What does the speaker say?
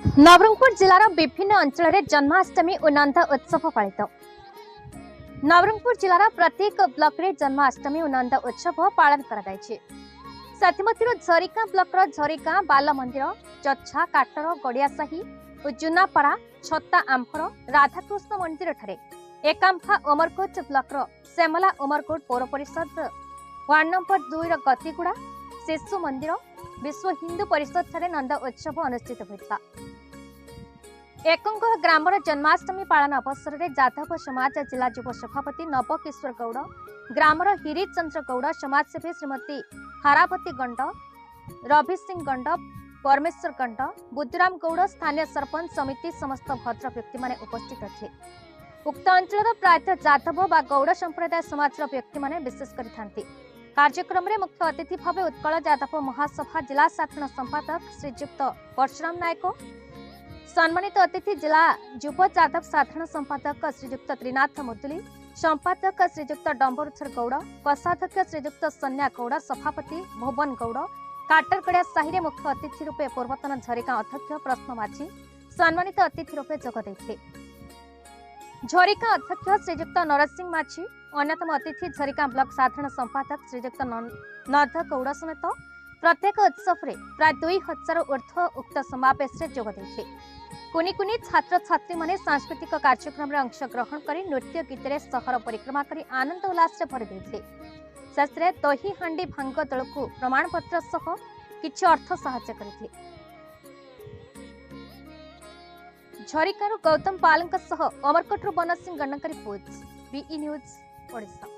नवरंगपुर जिलार विभिन्न अंचल में जन्माष्टमी और नंद उत्सव पालित। नवरंगपुर जिलार प्रत्येक ब्लॉक रे जन्माष्टमी और नंद उत्सव पालन कर झरिका ब्लॉक झरिका बाल मंदिर चच्छा काटर गड़ियासाही और जुनापड़ा छत्ता आंफर राधाकृष्ण मंदिर ठारे एकांफा उमरकोट ब्लॉक सेमला उमरकोट पौर परिषद वार्ड नंबर 2 गतिगुड़ा शिशु मंदिर विश्व हिंदू परिषद ठारे नंद उत्सव अनुष्ठित होता। एकंग ग्रामर जन्माष्टमी पालन अवसर में जाधव समाज जिला युव सभापति नवकिशोर गौड़, ग्रामर हिरीचंद्र गौड़, समाजसेवी श्रीमती हारावती गंड, रवि सिंह गंड, परमेश्वर गंड, बुद्धराम गौड़, स्थानीय सरपंच समिति समस्त भद्र व्यक्ति माने उपस्थित थे। उक्त अंचल प्रायतः जाधव व गौड़ संप्रदाय समाज व्यक्ति माने विशेष करिथांती। कार्यक्रम में मुख्य अतिथि भाव उत्कल जादव महासभा जिला साधारण संपादक श्रीजुक्त परशुराम नायक, सम्मानित अतिथि जिला युव जादव साधारण संपादक श्रीजुक्त त्रिनाथ मुदुली, संपादक श्रीजुक्त डंबरुधर गौड़, कोषाध्यक्ष श्रीजुक्त सन्या गौड़, सभापति भुवन गौड़, काटरगड़िया साहि मुख्य अतिथि रूपे पूर्वतन झरिका अध्यक्ष प्रश्न माझी सम्मानित अतिथि रूपे जोगदे। झरिका अध्यक्ष श्रीजुक्त नरसिंह माझी, अन्यतम अतिथि झरिका ब्लॉक साधारण संपादक श्रीजुक्त नर्ध गौड़ समेत प्रत्येक उत्सव में प्राय 2000 ऊर्ध्व उक्त समावेश जोगदे। कुनी कुनी छात्र छात्री माने सांस्कृतिक कार्यक्रम में अंशग्रहण कर नृत्य गीत सहर परिक्रमा कर आनंद उल्लास भरी देते। शेष में दही हांडी भांग दल को प्रमाणपत्र सह किछि अर्थ साहाय्य करते। झरिकार गौतम पाल अमरकोट बनसिंह गणकारी पोज बीई न्यूज ओडिशा।